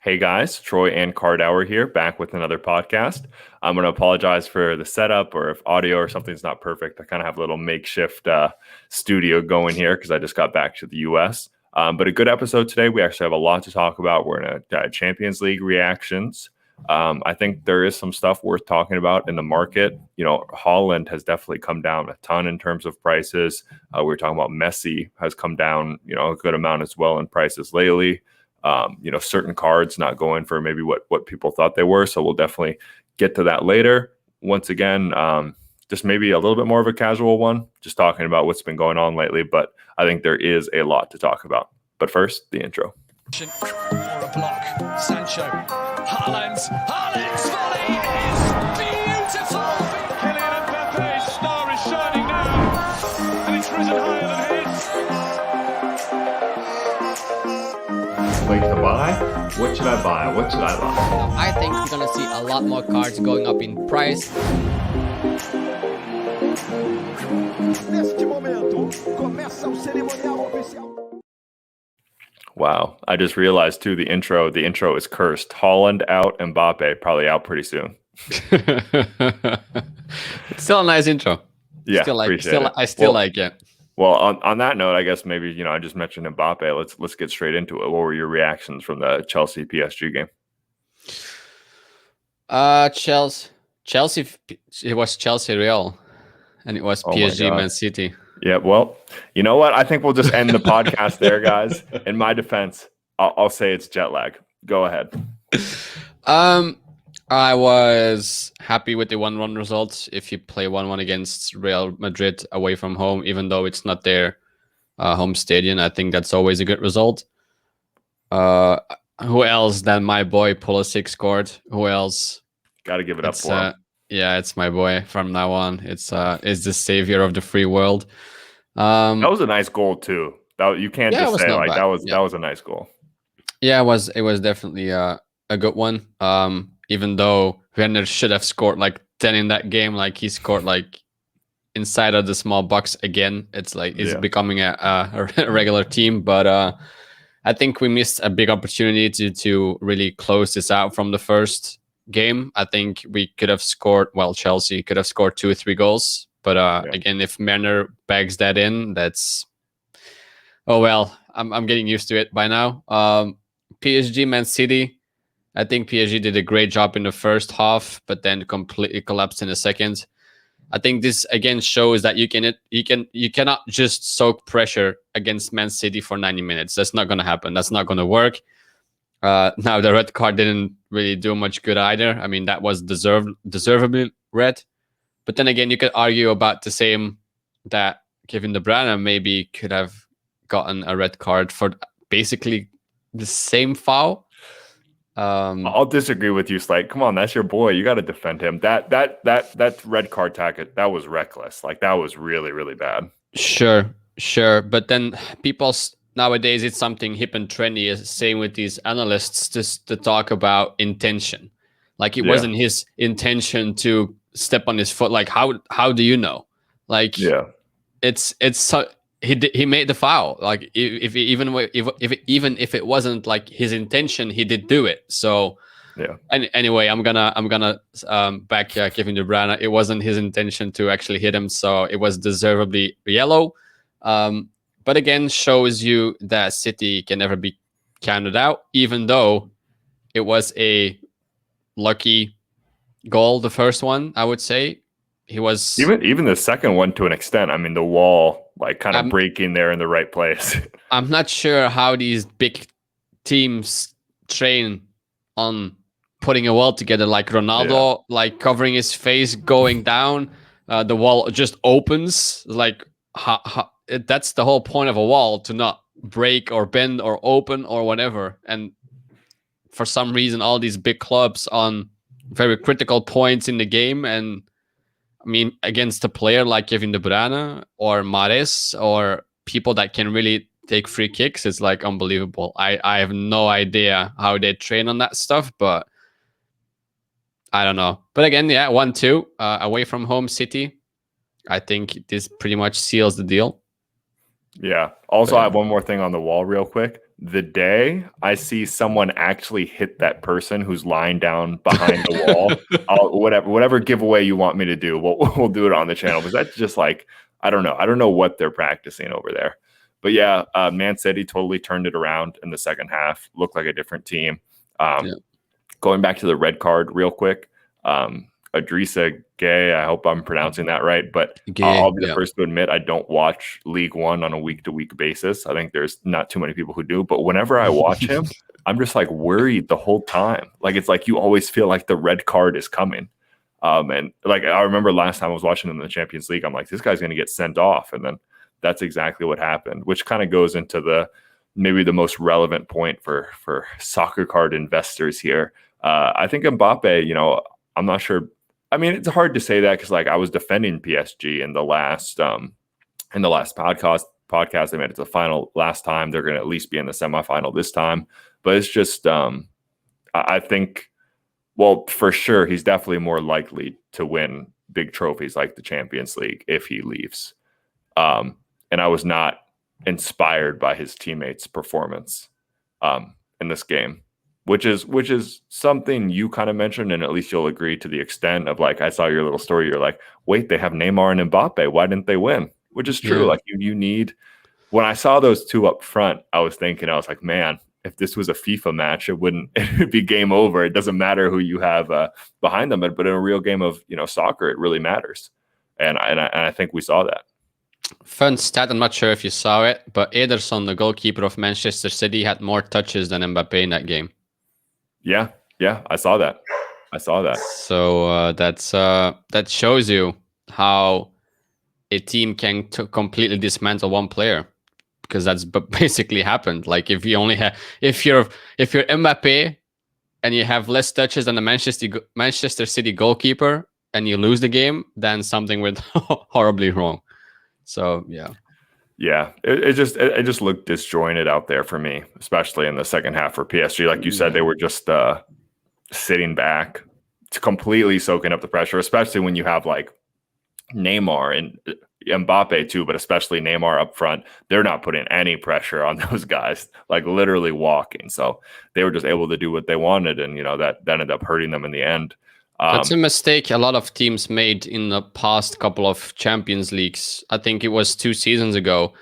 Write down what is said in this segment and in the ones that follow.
Hey guys, Troy and Cardauer here, back with another podcast. I'm going to apologize for the setup or if audio or something's not perfect. I kind of have a little makeshift studio going here because I just got back to the US. But a good episode today. We actually have a lot to talk about. We're in a Champions League reactions. I think there is some stuff worth talking about in the market. You know, Haaland has definitely come down a ton in terms of prices. We were talking about Messi has come down, a good amount as well in prices lately. Certain cards not going for maybe what people thought they were. So we'll definitely get to that later. Once again, just maybe a little bit more of a casual one, just talking about what's been going on lately. But I think there is a lot to talk about. But first, the intro. Or a block. Sancho. Haaland's volley is beautiful. Kylian Mbappe's star is shining now. And it's risen higher than his. Like to buy? What should I buy? What should I buy? I think we're gonna see a lot more cards going up in price. Neste momento, começa o cerimonial oficial. Wow. I just realized too, the intro is cursed. Haaland out, Mbappe probably out pretty soon. It's still a nice intro. Yeah, I still like it. Well, on that note, I guess maybe, I just mentioned Mbappe. Let's get straight into it. What were your reactions from the Chelsea PSG game? Chelsea, it was Chelsea Real, and it was PSG Man City. Yeah, well, you know what? I think we'll just end the podcast there, guys. In my defense, I'll say it's jet lag. Go ahead. I was happy with the 1-1 result. If you play 1-1 against Real Madrid away from home, even though it's not their home stadium, I think that's always a good result. Who else than my boy Pulisic scored? Who else? Got to give it up for him. Yeah, it's my boy from now on. It's the savior of the free world. That was a nice goal too. You can't just say like that was a nice goal. Yeah, it was definitely a good one. Even though Werner should have scored like 10 in that game, like he scored like inside of the small box again. It's like it's becoming a regular team, but I think we missed a big opportunity to really close this out from the first game. I think we could have scored. Well, Chelsea could have scored 2 or 3 goals, but again, if Werner bags that in, that's I'm getting used to it by now. PSG Man City. I think PSG did a great job in the first half, but then completely collapsed in the second. I think this again shows that you cannot just soak pressure against Man City for 90 minutes. That's not going to happen. That's not going to work. Now the red card didn't really do much good either. I mean, that was deservedly red. But then again, you could argue about the same, that Kevin De Bruyne maybe could have gotten a red card for basically the same foul. I'll disagree with you, Slate. Come on, that's your boy. You got to defend him. That red card tactic, that was reckless. Like that was really, really bad. Sure. But then nowadays it's something hip and trendy, is saying with these analysts just to talk about intention. Like it wasn't his intention to step on his foot. Like how do you know? Like it's so. He made the foul. Like if it wasn't like his intention, he did do it. So anyway, I'm gonna back Kevin De Bruyne. It wasn't his intention to actually hit him, so it was deservedly yellow. But again, shows you that City can never be counted out, even though it was a lucky goal. The first one, I would say, he was even the second one to an extent. I mean, the wall like kind of breaking there in the right place. I'm not sure how these big teams train on putting a wall together, like Ronaldo, like covering his face, going down. The wall just opens. Like that's the whole point of a wall, to not break or bend or open or whatever. And for some reason, all these big clubs on very critical points in the game, and I mean, against a player like Kevin De Bruyne or Mahrez or people that can really take free kicks, it's like unbelievable. I have no idea how they train on that stuff, but I don't know. But again, 1-2 away from home City. I think this pretty much seals the deal. Yeah. Also, I have one more thing on the wall real quick. the day I see someone actually hit that person who's lying down behind the wall, I'll whatever giveaway you want me to do, we'll do it on the channel. Because that's just like, I don't know what they're practicing over there. But yeah, Man City totally turned it around in the second half. Looked like a different team. Going back to the red card real quick. Idrissa Gueye, I hope I'm pronouncing that right, but I'll be the first to admit I don't watch League One on a week-to-week basis. I think there's not too many people who do, but whenever I watch him, I'm just like worried the whole time. Like it's like you always feel like the red card is coming. And like I remember last time I was watching him in the Champions League, I'm like, this guy's going to get sent off, and then that's exactly what happened, which kind of goes into maybe the most relevant point for soccer card investors here. I think Mbappe, I'm not sure. I mean, it's hard to say that because like I was defending PSG in the last podcast. They made it to the final last time. They're going to at least be in the semifinal this time. But it's just I think, well, for sure, he's definitely more likely to win big trophies like the Champions League if he leaves. And I was not inspired by his teammates' performance in this game. Which is something you kind of mentioned, and at least you'll agree to the extent of like I saw your little story. You're like, wait, they have Neymar and Mbappe. Why didn't they win? Which is true. Like you need. When I saw those two up front, I was like, man, if this was a FIFA match, it would be game over. It doesn't matter who you have behind them, but in a real game of soccer, it really matters. And I think we saw that. Fun stat, I'm not sure if you saw it, but Ederson, the goalkeeper of Manchester City, had more touches than Mbappe in that game. Yeah, I saw that. So that shows you how a team can completely dismantle one player, because that's basically happened. Like if you're Mbappe and you have less touches than the Manchester City goalkeeper and you lose the game, then something went horribly wrong. So it just looked disjointed out there for me, especially in the second half for PSG. Like you said, they were just sitting back, completely soaking up the pressure, especially when you have like Neymar and Mbappe too, but especially Neymar up front. They're not putting any pressure on those guys, like literally walking. So they were just able to do what they wanted, and that ended up hurting them in the end. That's a mistake a lot of teams made in the past couple of Champions Leagues. I think it was 2 seasons ago.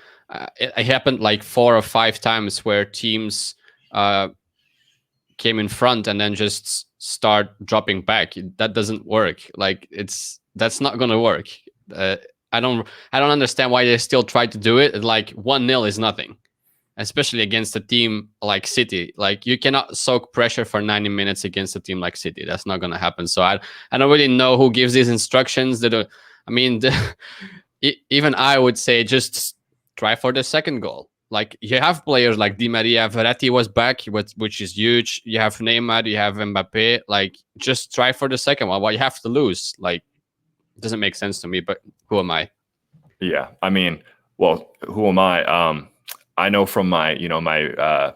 It happened like 4 or 5 times where teams came in front and then just start dropping back. That doesn't work. Like that's not going to work. I don't understand why they still try to do it. Like 1-0 is nothing, especially against a team like City. Like you cannot soak pressure for 90 minutes against a team like City. That's not going to happen. So I don't really know who gives these instructions. Even I would say just try for the second goal. Like you have players like Di Maria, Verratti was back, which is huge. You have Neymar, you have Mbappe. Like just try for the second one. Well, you have to lose. Like it doesn't make sense to me. But who am I? Yeah, I mean, well, who am I? I know from my, a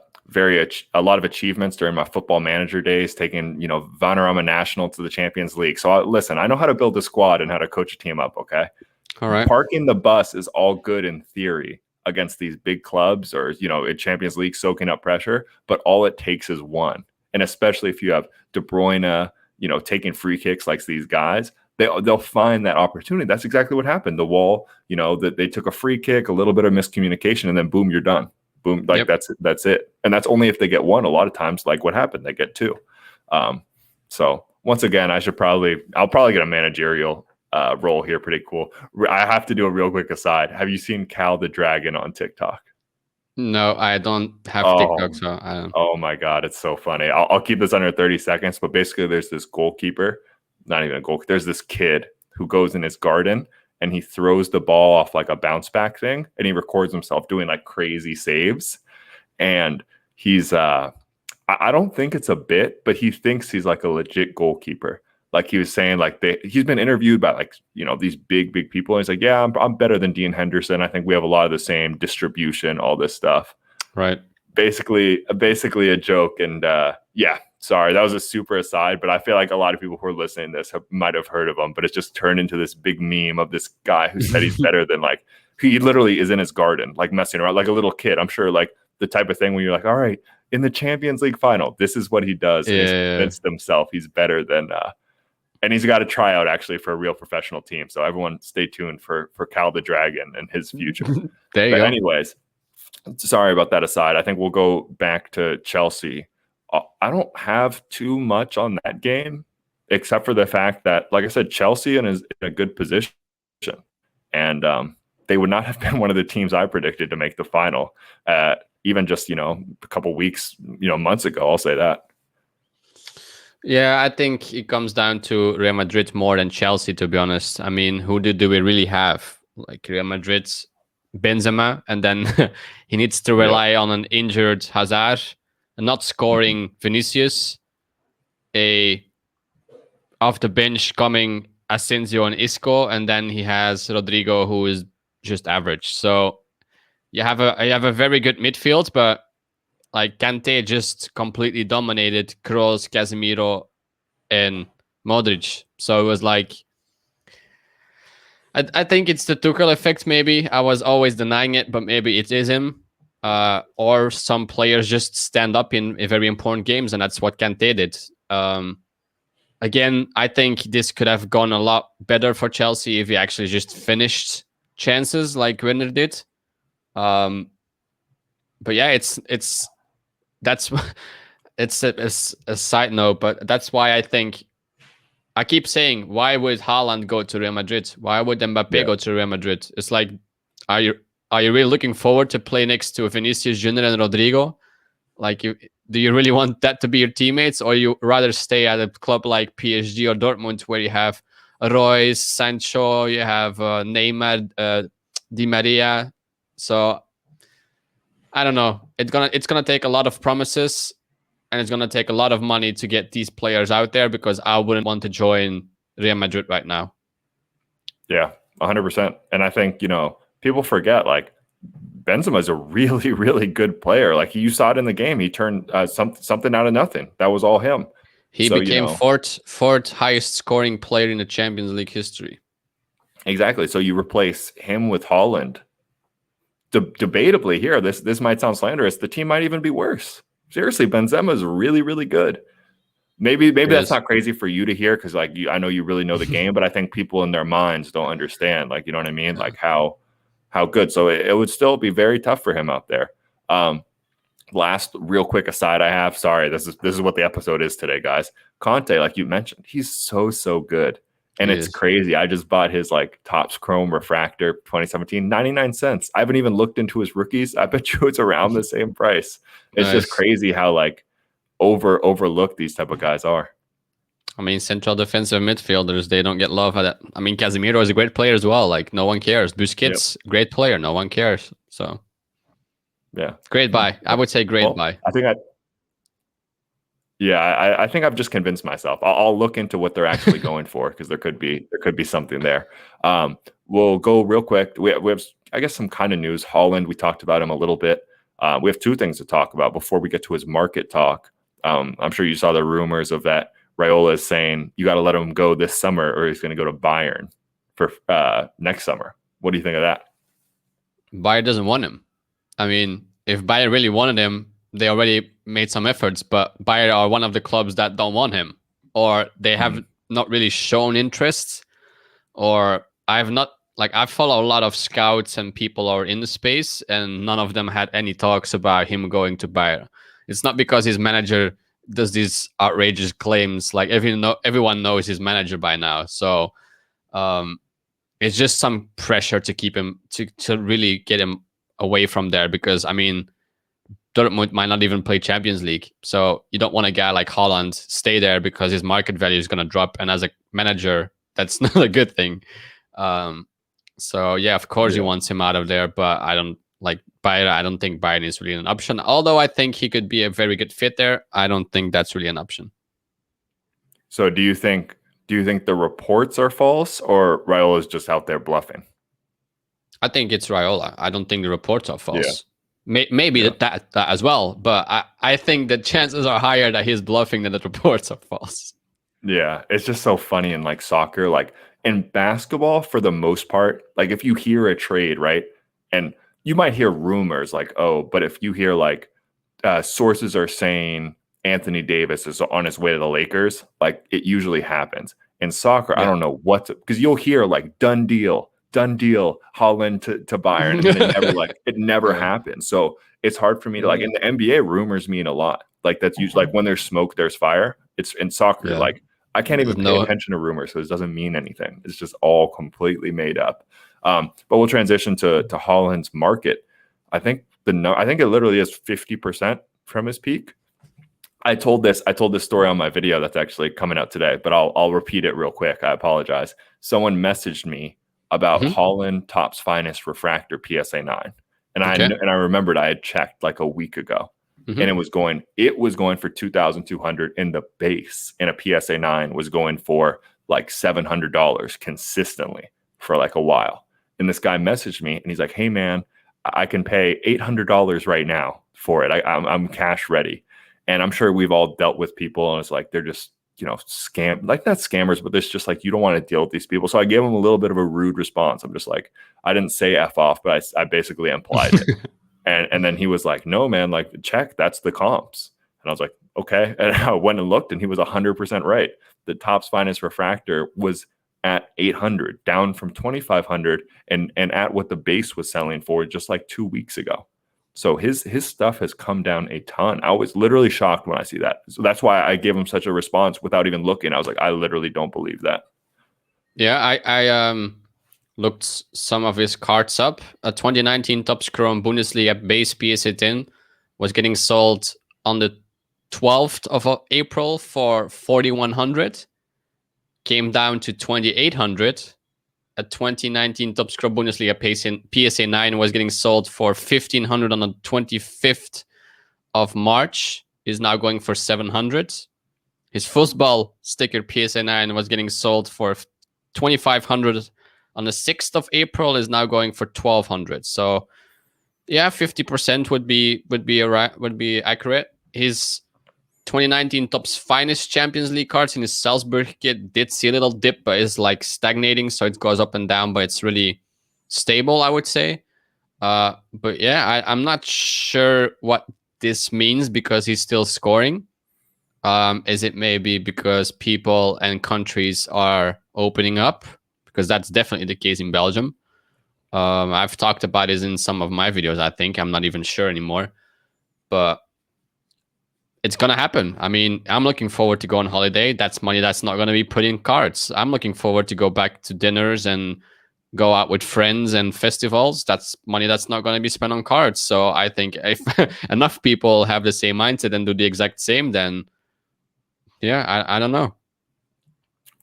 lot of achievements during my football manager days, taking, Vanarama National to the Champions League. So listen, I know how to build a squad and how to coach a team up. Okay. All right. Parking the bus is all good in theory against these big clubs or, in Champions League soaking up pressure, but all it takes is one. And especially if you have De Bruyne, taking free kicks like these guys, they'll find that opportunity. That's exactly what happened. The wall, that they took a free kick, a little bit of miscommunication, and then boom, you're done. Boom, like that's it. And that's only if they get one. A lot of times, like what happened, they get 2. So once again, I'll probably get a managerial role here. Pretty cool. I have to do a real quick aside. Have you seen Cal the Dragon on TikTok? No, I don't have TikTok, so I don't. Oh my God, it's so funny. I'll keep this under 30 seconds, but basically there's this goalkeeper. Not even a goal. There's this kid who goes in his garden and he throws the ball off like a bounce back thing, and he records himself doing like crazy saves. And he's I don't think it's a bit, but he thinks he's like a legit goalkeeper. Like he was saying, like he's been interviewed by like these big people, and he's like, yeah, I'm better than Dean Henderson. I think we have a lot of the same distribution, all this stuff. Right. Basically a joke, and sorry, that was a super aside, but I feel like a lot of people who are listening to this might have heard of him, but it's just turned into this big meme of this guy who said he's better than, like, he literally is in his garden, like messing around like a little kid. I'm sure like the type of thing where you're like, all right, in the Champions League final, this is what he does. And he's convinced himself he's better than and he's got to try out actually for a real professional team. So everyone stay tuned for Cal the Dragon and his future. There you go. Anyways, sorry about that aside. I think we'll go back to Chelsea. I don't have too much on that game, except for the fact that, like I said, Chelsea is in a good position. And they would not have been one of the teams I predicted to make the final, even just, a couple weeks, months ago. I'll say that. Yeah, I think it comes down to Real Madrid more than Chelsea, to be honest. I mean, who do we really have? Like Real Madrid's Benzema, and then he needs to rely on an injured Hazard, and not scoring Vinicius, off the bench coming Asensio and Isco, and then he has Rodrigo, who is just average. So you have a very good midfield, but like Kante just completely dominated Kroos, Casemiro, and Modric. So it was like, I think it's the Tuchel effect. Maybe I was always denying it, but maybe it is him. Or some players just stand up in very important games, and that's what Kante did. Again, I think this could have gone a lot better for Chelsea if he actually just finished chances like Werner did. But yeah, it's a side note, but that's why I think I keep saying, why would Haaland go to Real Madrid? Why would Mbappe go to Real Madrid? It's like, are you really looking forward to play next to Vinicius Junior and Rodrigo? Like, do you really want that to be your teammates, or you rather stay at a club like PSG or Dortmund where you have Royce, Sancho, you have Neymar, Di Maria? So I don't know. It's gonna take a lot of promises, and it's gonna take a lot of money to get these players out there, because I wouldn't want to join Real Madrid right now. Yeah, 100%. And I think people forget, like, Benzema is a really, really good player. Like, you saw it in the game. He turned something out of nothing. That was all him. He became fourth highest scoring player in the Champions League history. Exactly. So you replace him with Haaland. Debatably here, this might sound slanderous. The team might even be worse. Seriously, Benzema is really, really good. Maybe that's not crazy for you to hear, because I know you really know the game, but I think people in their minds don't understand. Like, you know what I mean? Like how good. So it would still be very tough for him out there. Last real quick aside I have, sorry, this is what the episode is today, guys. Conte, like you mentioned, he's so good. And it's crazy. I just bought his Topps Chrome Refractor 2017, 99 cents. I haven't even looked into his rookies. I bet you it's around the same price. It's just crazy how overlooked these type of guys are. I mean, central defensive midfielders, they don't get love. I mean, Casemiro is a great player as well. Like, no one cares. Busquets, great player. No one cares. So, yeah. Great buy. I would say great buy. I think I think I've just convinced myself. I'll look into what they're actually going for, because there could be something there. We'll go real quick. We have, I guess, some kind of news. Haaland, we talked about him a little bit. We have two things to talk about before we get to his market talk. I'm sure you saw the rumors of that. Raiola is saying you got to let him go this summer, or he's going to go to Bayern for next summer. What do you think of that? Bayern doesn't want him. I mean, if Bayern really wanted him, they already made some efforts, but Bayern are one of the clubs that don't want him, or they have not really shown interest, or I follow a lot of scouts and people are in the space, and none of them had any talks about him going to Bayern. It's not because his manager does these outrageous claims. Like, everyone knows his manager by now. So it's just some pressure to keep him, to really get him away from there, because I mean, Dortmund might not even play Champions League. So you don't want a guy like Haaland stay there, because his market value is going to drop. And as a manager, that's not a good thing. So yeah, of course he wants him out of there, but I don't think Bayern is really an option. Although I think he could be a very good fit there, I don't think that's really an option. So do you think the reports are false, or Raiola is just out there bluffing? I think it's Raiola. I don't think the reports are false. Maybe that as well, but I think the chances are higher that he's bluffing than the reports are false. Yeah, it's just so funny in soccer, in basketball, for the most part, if you hear a trade, right, and you might hear rumors like, oh, but if you hear like sources are saying Anthony Davis is on his way to the Lakers, like it usually happens. In soccer, I don't know what to, because you'll hear like done deal, Haaland to Bayern, and then it never happens. So it's hard for me to like in the NBA, rumors mean a lot. Like that's usually like when there's smoke, there's fire. It's in soccer, like I can't even pay attention to rumors, so it doesn't mean anything. It's just all completely made up. But we'll transition to Haaland's market. I think it literally is 50% from his peak. I told this story on my video that's actually coming out today, but I'll repeat it real quick. I apologize. Someone messaged me about Haaland Topps Finest Refractor PSA 9, and I remembered I had checked like a week ago, and it was going for 2,200 in the base, and a PSA 9 was going for like $700 consistently for like a while. And this guy messaged me, and he's like, "Hey man, I can pay $800 right now for it. I'm cash ready." And I'm sure we've all dealt with people, and it's like they're just, scam, like not scammers, but there's just like you don't want to deal with these people. So I gave him a little bit of a rude response. I'm just like, I didn't say F off, but I basically implied it. And then he was like, "No, man, like check, that's the comps." And I was like, "Okay." And I went and looked, and he was 100% right. The Topps Finest Refractor was at 800, down from 2,500, and at what the base was selling for just like 2 weeks ago. So his stuff has come down a ton. I was literally shocked when I see that. So that's why I gave him such a response without even looking. I was like, I literally don't believe that. Yeah, I looked some of his cards up. A 2019 Topps Chrome Bundesliga base PSA 10 was getting sold on the 12th of April for 4,100. Came down to 2,800. A 2019 Topps Chrome Bundesliga PSA 9 was getting sold for 1,500 on the 25th of March. Is now going for 700. His football sticker PSA 9 was getting sold for 2,500 on the 6th of April. Is now going for 1,200. So, yeah, 50% would be accurate. His 2019 Topps Finest Champions League cards in his Salzburg kit did see a little dip, but it's like stagnating, so it goes up and down, but it's really stable, I would say. But yeah, I'm not sure what this means because he's still scoring. Is it maybe because people and countries are opening up? Because that's definitely the case in Belgium. I've talked about this in some of my videos, I think. I'm not even sure anymore. But it's going to happen. I mean, I'm looking forward to go on holiday. That's money that's not going to be put in cards. I'm looking forward to go back to dinners and go out with friends and festivals. That's money that's not going to be spent on cards. So I think if enough people have the same mindset and do the exact same, then yeah, I don't know.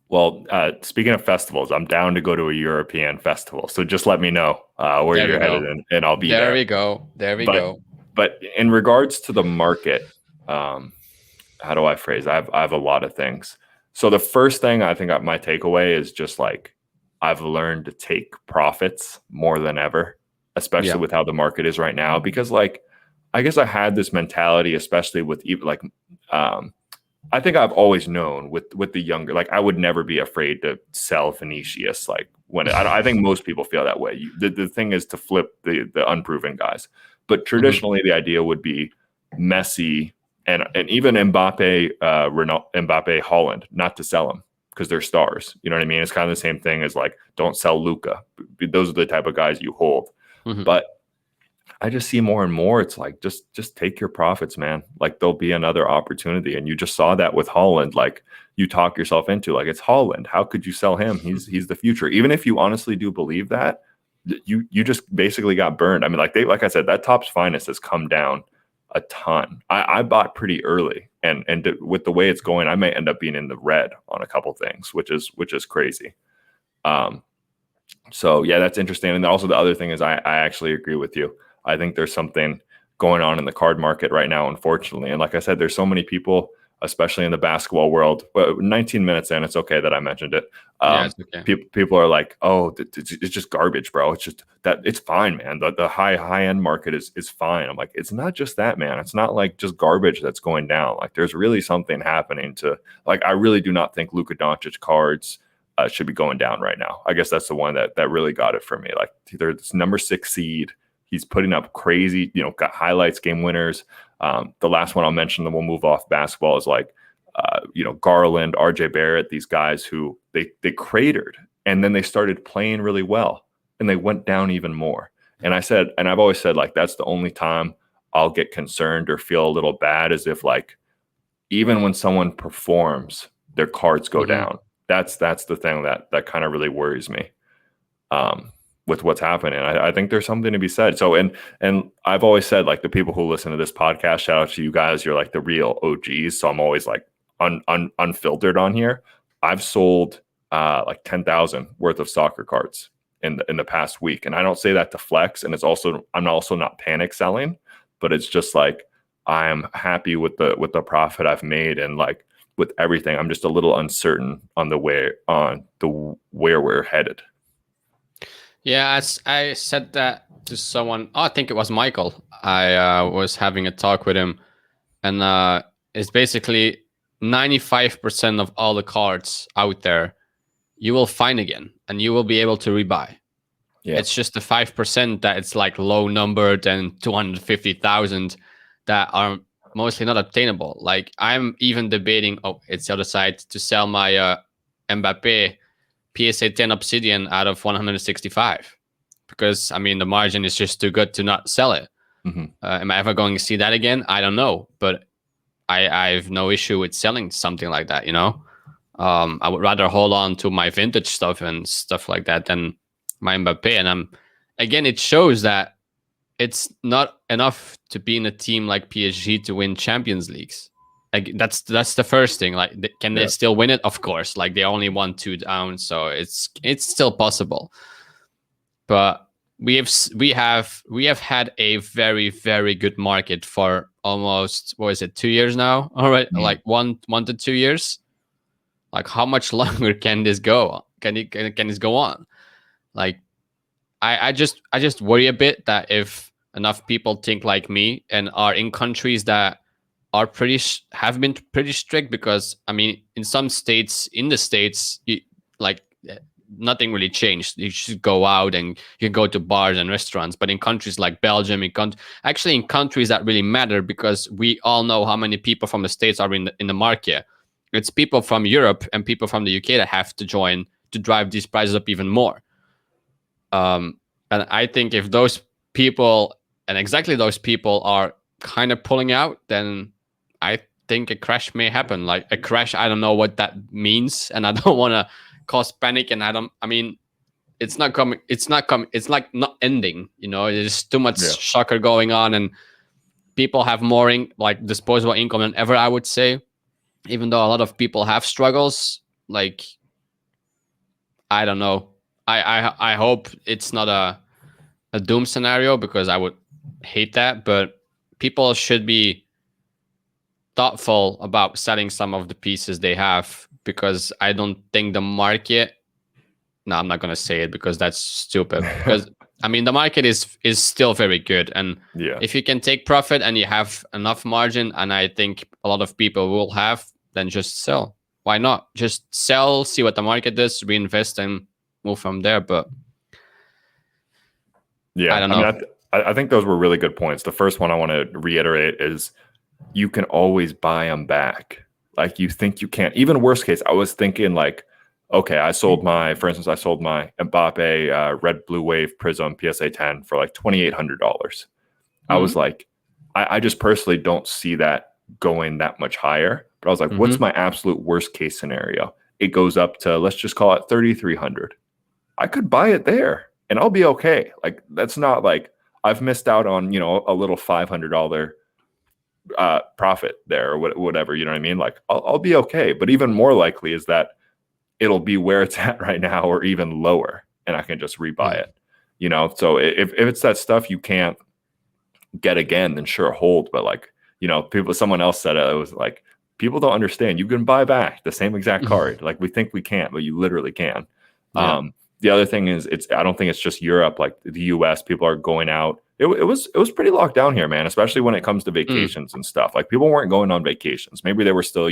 Well, speaking of festivals, I'm down to go to a European festival. So just let me know where you're headed, and I'll be there. There we go. But in regards to the market, how do I phrase? I have a lot of things. So the first thing I think my takeaway is just like I've learned to take profits more than ever, especially with how the market is right now. Because like I guess I had this mentality, especially with even like I think I've always known with the younger, like I would never be afraid to sell Vinicius. Like when I think most people feel that way. The thing is to flip the unproven guys, but traditionally the idea would be Messi. And even Mbappe, Haaland, not to sell them because they're stars. You know what I mean? It's kind of the same thing as like, don't sell Luka. Those are the type of guys you hold. But I just see more and more. It's like, just take your profits, man. Like there'll be another opportunity. And you just saw that with Haaland. Like you talk yourself into like, it's Haaland. How could you sell him? He's the future. Even if you honestly do believe that, you just basically got burned. I mean, like I said, that Topps Finest has come down a ton. I bought pretty early, and with the way it's going, I may end up being in the red on a couple things, which is crazy. So yeah, that's interesting. And also the other thing is I actually agree with you. I think there's something going on in the card market right now, unfortunately. And like I said, there's so many people, especially in the basketball world. 19 minutes in, it's okay that I mentioned it. It's okay. People are like, "Oh, it's just garbage, bro. It's just that it's fine, man. The high end market is fine." I'm like, it's not just that, man. It's not like just garbage that's going down. Like, there's really something happening to. Like, I really do not think Luka Doncic cards should be going down right now. I guess that's the one that really got it for me. Like, they're this number 6 seed. He's putting up crazy, got highlights, game winners. The last one I'll mention, then we'll move off basketball, is like, Garland, RJ Barrett, these guys who they cratered, and then they started playing really well, and they went down even more. And I've always said, like, that's the only time I'll get concerned or feel a little bad, is if, like, even when someone performs, their cards go down. That's the thing that kind of really worries me with what's happening. I think there's something to be said. So, and I've always said, like, the people who listen to this podcast, shout out to you guys. You're like the real OGs. So I'm always like unfiltered on here. I've sold like 10,000 worth of soccer cards in the past week. And I don't say that to flex. And I'm also not panic selling, but it's just like, I'm happy with the profit I've made, and like with everything, I'm just a little uncertain on where we're headed. Yeah, as I said that to someone, I think it was Michael. I was having a talk with him, and it's basically 95% of all the cards out there you will find again, and you will be able to rebuy. Yeah. It's just the 5% that it's like low numbered and 250,000 that are mostly not obtainable. Like, I'm even debating, it's the other side, to sell my Mbappe PSA 10 Obsidian out of 165, because I mean the margin is just too good to not sell it. Am I ever going to see that again? I don't know, but I have no issue with selling something like that. I would rather hold on to my vintage stuff and stuff like that than my Mbappe. And again, it shows that it's not enough to be in a team like PSG to win Champions Leagues. Like, that's the first thing. Like, can they still win it? Of course. Like, they only won 2 down, so it's still possible. But we have had a very, very good market for almost, 2 years now? All right, like 1 to 2 years. Like, how much longer can this go? Can this go on? Like, I just worry a bit that if enough people think like me and are in countries that are have been pretty strict, because I mean, in some states, nothing really changed. You should go out and you can go to bars and restaurants. But in countries like Belgium, in countries that really matter, because we all know how many people from the States are in the market. It's people from Europe and people from the UK that have to join to drive these prices up even more. And I think if those people, and exactly those people, are kind of pulling out, then I think a crash may happen. Like, a crash, I don't know what that means, and I don't want to cause panic. And it's not coming. It's like not ending. There's too much soccer going on, and people have more disposable income than ever, I would say. Even though a lot of people have struggles, like, I don't know. I hope it's not a doom scenario, because I would hate that. But people should be thoughtful about selling some of the pieces they have, because I don't think the market. No, I'm not going to say it because that's stupid. Because I mean, the market is still very good, and if you can take profit and you have enough margin, and I think a lot of people will have, then just sell. Why not? Just sell, see what the market does, reinvest, and move from there. But I don't know. I think those were really good points. The first one I want to reiterate is, you can always buy them back. Like, you think you can't. Even worst case, I was thinking, like, okay, I sold my Mbappe Red Blue Wave Prism PSA 10 for like $2,800. I was like, I just personally don't see that going that much higher. But I was like, what's my absolute worst case scenario? It goes up to, let's just call it 3,300. I could buy it there and I'll be okay. Like, that's not like I've missed out on, a little $500 profit there, or whatever, you know what I mean? Like, I'll be okay. But even more likely is that it'll be where it's at right now, or even lower, and I can just rebuy it. So if it's that stuff you can't get again, then sure, hold. But like, someone else said it was like, people don't understand. You can buy back the same exact card. Like, we think we can't, but you literally can. The other thing is, I don't think it's just Europe. Like, the US, people are going out. It was pretty locked down here, man, especially when it comes to vacations and stuff. Like, people weren't going on vacations. Maybe they were still,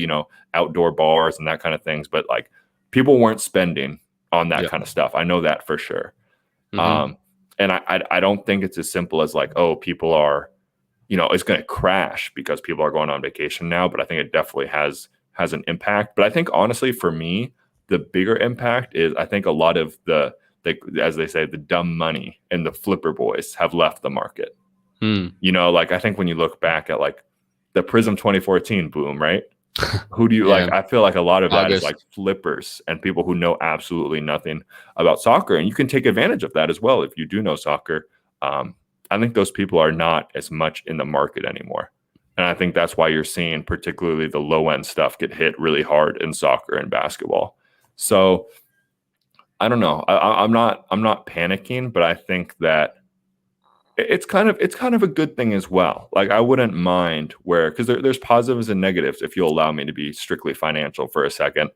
outdoor bars and that kind of things, but like, people weren't spending on that kind of stuff. I know that for sure. And I don't think it's as simple as like, oh, people are, it's going to crash because people are going on vacation now. But I think it definitely has an impact. But I think honestly, for me, the bigger impact is I think a lot of the as they say, the dumb money and the flipper boys have left the market. Like I think when you look back at like the Prism 2014 boom, right? Who do you like? I feel like a lot of that is like flippers and people who know absolutely nothing about soccer. And you can take advantage of that as well if you do know soccer. I think those people are not as much in the market anymore. And I think that's why you're seeing particularly the low end stuff get hit really hard in soccer and basketball. So I don't know. I'm not panicking, but I think that it's kind of a good thing as well. Like I wouldn't mind because there's positives and negatives. If you'll allow me to be strictly financial for a second,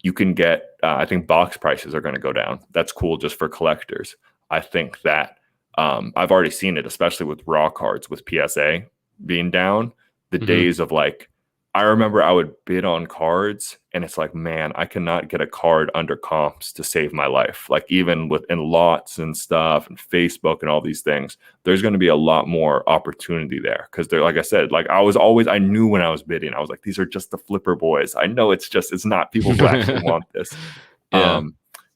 you can get. I think box prices are going to go down. That's cool just for collectors. I think that I've already seen it, especially with raw cards with PSA being down. The days of like, I remember I would bid on cards and it's like, man, I cannot get a card under comps to save my life. Like even within lots and stuff and Facebook and all these things, there's going to be a lot more opportunity there. Cause they're, like I said, like I knew when I was bidding, I was like, these are just the flipper boys. I know it's not people who actually want this. Yeah.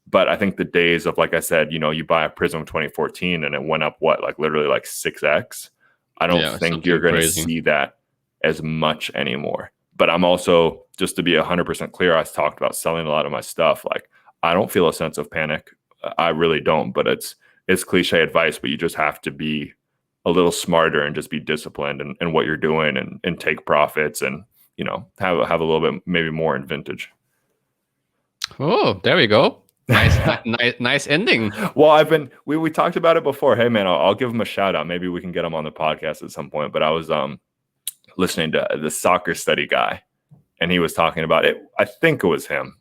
But I think the days of, like I said, you buy a Prism 2014 and it went up like literally like 6x. I don't think you're going to see that as much anymore. But I'm also, just to be 100% clear, I talked about selling a lot of my stuff. Like I don't feel a sense of panic. I really don't, but it's cliche advice, but you just have to be a little smarter and just be disciplined in what you're doing and take profits and, have a little bit, maybe more in vintage. Oh, there we go. Nice ending. Well, we talked about it before. Hey man, I'll give him a shout out. Maybe we can get him on the podcast at some point, but I was, listening to the soccer study guy and he was talking about it. I think it was him.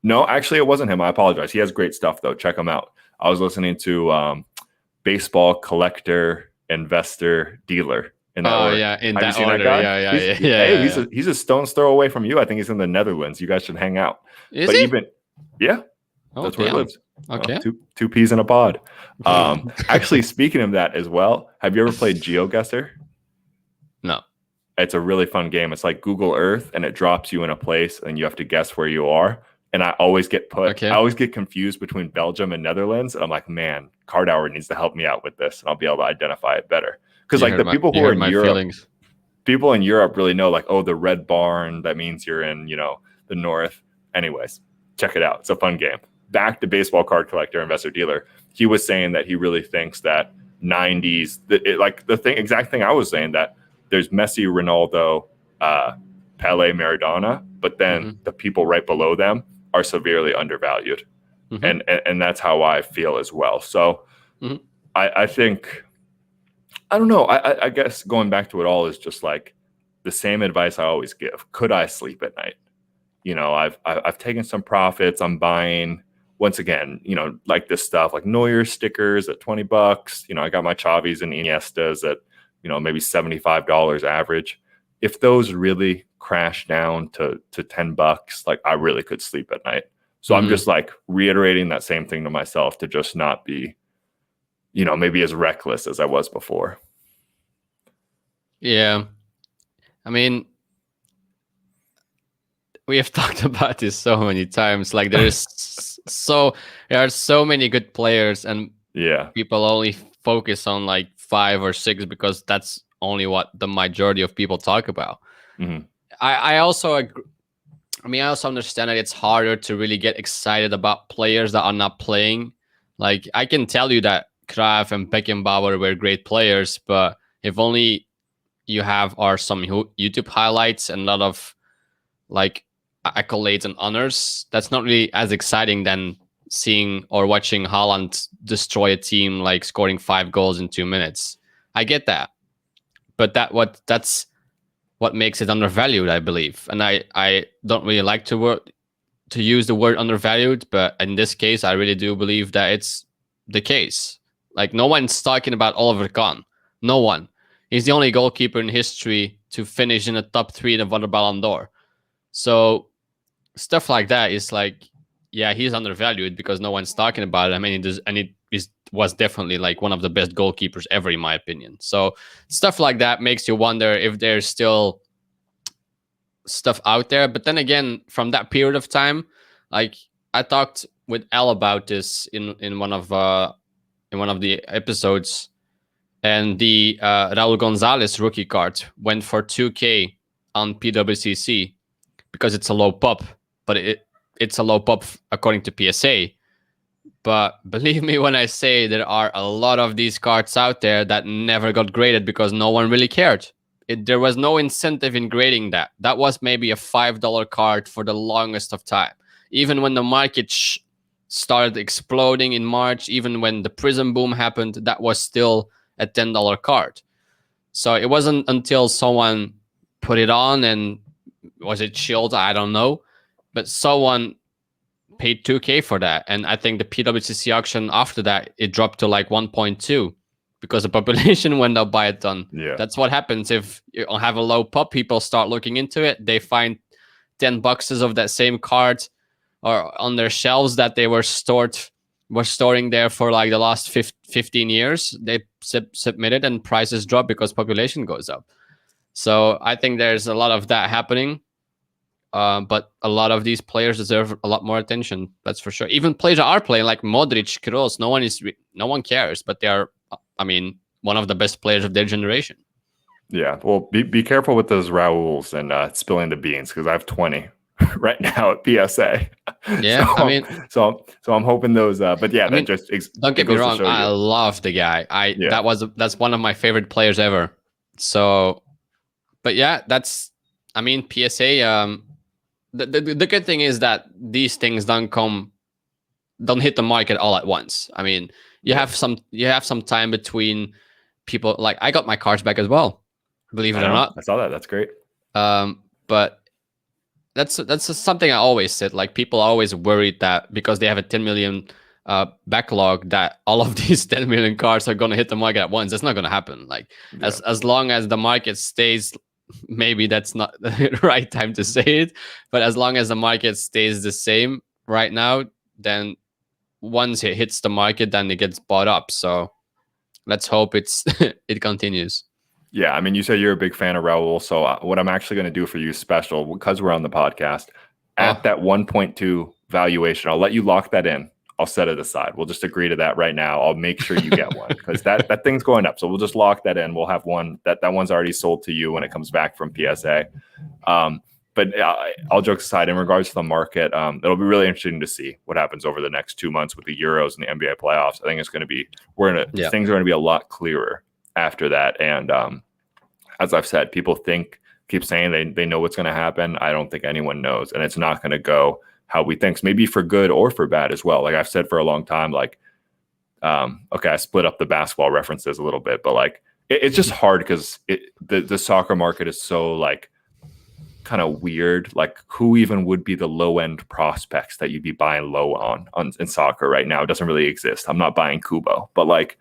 No, actually it wasn't him. I apologize. He has great stuff though. Check him out. I was listening to Baseball Collector Investor Dealer. In that order. Yeah. In Have that you seen order. That guy? He's a stone's throw away from you. I think he's in the Netherlands. You guys should hang out. Is he? That's where he lives. Okay. Two peas in a pod. Actually, speaking of that as well, have you ever played GeoGuessr? No. It's a really fun game. It's like Google Earth, and it drops you in a place, and you have to guess where you are. And I always get confused between Belgium and Netherlands. And I'm like, man, Card Hour needs to help me out with this, and I'll be able to identify it better. Because like the people who are in Europe, people in Europe really know like, oh, the red barn, that means you're in, the north. Anyways, check it out. It's a fun game. Back to Baseball Card Collector Investor Dealer. He was saying that he really thinks that 90s, exact thing I was saying, that there's Messi, Ronaldo, Pele, Maradona, but then the people right below them are severely undervalued. And that's how I feel as well. So I think, I don't know. I guess going back to it all is just like the same advice I always give. Could I sleep at night? I've taken some profits. I'm buying, once again, like this stuff, like Neuer stickers at $20. I got my Chavis and Iniestas at, maybe $75 average. If those really crash down to $10, like I really could sleep at night. So I'm just like reiterating that same thing to myself to just not be, maybe as reckless as I was before. Yeah. I mean, we have talked about this so many times. Like there are so many good players, and people only focus on like 5 or 6 because that's only what the majority of people talk about. I also agree. I mean, I also understand that it's harder to really get excited about players that are not playing. Like I can tell you that Cruyff and Beckenbauer were great players, but if only you have some YouTube highlights and a lot of like accolades and honors, that's not really as exciting than seeing or watching Haaland destroy a team, like scoring 5 goals in 2 minutes. I get that, but that's what makes it undervalued, I believe. And I don't really like to use the word undervalued, but in this case, I really do believe that it's the case. Like no one's talking about Oliver Kahn. No one. He's the only goalkeeper in history to finish in the top 3 in the Ballon d'Or. So stuff like that is like, yeah, he's undervalued because no one's talking about him, and was definitely like one of the best goalkeepers ever, in my opinion. So stuff like that makes you wonder if there's still stuff out there. But then again, from that period of time, like I talked with Al about this in one of the episodes, and the Raul Gonzalez rookie card went for 2K on PWCC because it's a low pop, but it's a low pop according to PSA. But believe me when I say there are a lot of these cards out there that never got graded because no one really cared. There was no incentive in grading that. That was maybe a $5 card for the longest of time. Even when the market started exploding in March, even when the Prism boom happened, that was still a $10 card. So it wasn't until someone put it on, and was it chilled? I don't know. But someone paid 2K for that. And I think the PWCC auction after that, it dropped to like 1.2 because the population went up by a ton. Yeah. That's what happens if you have a low pop. People start looking into it. They find 10 boxes of that same card or on their shelves that they were storing there for like the last 15 years. They submit it and prices drop because population goes up. So I think there's a lot of that happening. But a lot of these players deserve a lot more attention. That's for sure. Even players that are playing like Modric, Kroos, no one cares, but they are, I mean, one of the best players of their generation. Yeah. Well, be careful with those Rauls and spilling the beans, because I have 20 right now at PSA. Yeah. So, I mean, so I'm hoping those, but yeah, don't get me wrong. I love the guy. That's one of my favorite players ever. So, but yeah, I mean, PSA, the good thing is that these things don't hit the market all at once. I mean, you have some time between people. Like I got my cards back as well, believe it or not. I saw that. That's great. But that's just something I always said. Like people are always worried that because they have a 10 million backlog, that all of these 10 million cards are going to hit the market at once. That's not going to happen. Like as long as the market stays, maybe that's not the right time to say it, but as long as the market stays the same right now, then once it hits the market, then it gets bought up. So let's hope it continues. Yeah, I mean, you said you're a big fan of Raul, so what I'm actually going to do for you special, because we're on the podcast, at that 1.2 valuation, I'll let you lock that in. I'll set it aside. We'll just agree to that right now. I'll make sure you get one, because that thing's going up. So we'll just lock that in. We'll have one that one's already sold to you when it comes back from PSA. But all jokes aside, in regards to the market, it'll be really interesting to see what happens over the next 2 months with the Euros and the NBA playoffs. I think it's going to be things are going to be a lot clearer after that. And as I've said, people keep saying they know what's going to happen. I don't think anyone knows, and it's not going to go how we think, maybe for good or for bad as well. Like I've said for a long time, like, okay, I split up the basketball references a little bit, but like it's just hard because the soccer market is so like kind of weird. Like who even would be the low end prospects that you'd be buying low on in soccer right now? It doesn't really exist. I'm not buying Kubo, but like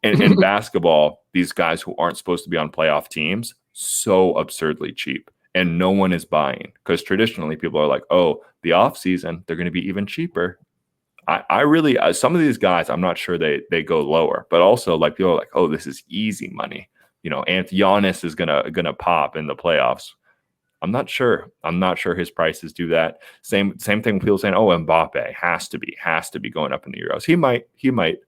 in basketball, these guys who aren't supposed to be on playoff teams, so absurdly cheap. And no one is buying, because traditionally people are like, oh, the off season, they're going to be even cheaper. I really, some of these guys, I'm not sure they go lower, but also like people are like, oh, this is easy money. You know, Giannis is gonna pop in the playoffs. I'm not sure his prices do that. Same thing with people saying, oh, Mbappe has to be going up in the Euros. He might.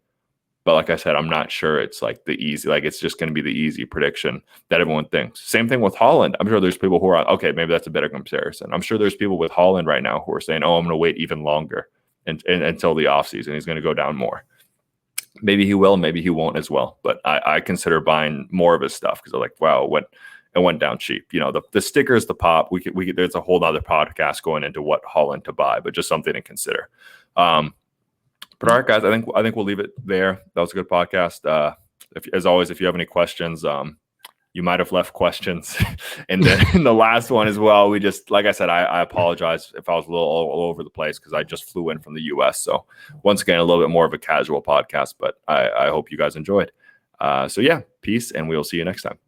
But like I said, I'm not sure it's like the easy, like it's just going to be the easy prediction that everyone thinks. Same thing with Haaland. I'm sure there's people who are, okay, maybe that's a better comparison. I'm sure there's people with Haaland right now who are saying, oh, I'm going to wait even longer and until the offseason. He's going to go down more. Maybe he will, maybe he won't as well. But I consider buying more of his stuff because I'm like, wow, it went down cheap. You know, the stickers, the pop, we could there's a whole other podcast going into what Haaland to buy, but just something to consider. But all right, guys, I think we'll leave it there. That was a good podcast. As always, if you have any questions, you might have left questions in the last one as well. We just, like I said, I apologize if I was a little all over the place because I just flew in from the US. So once again, a little bit more of a casual podcast, but I hope you guys enjoyed. So yeah, peace, and we'll see you next time.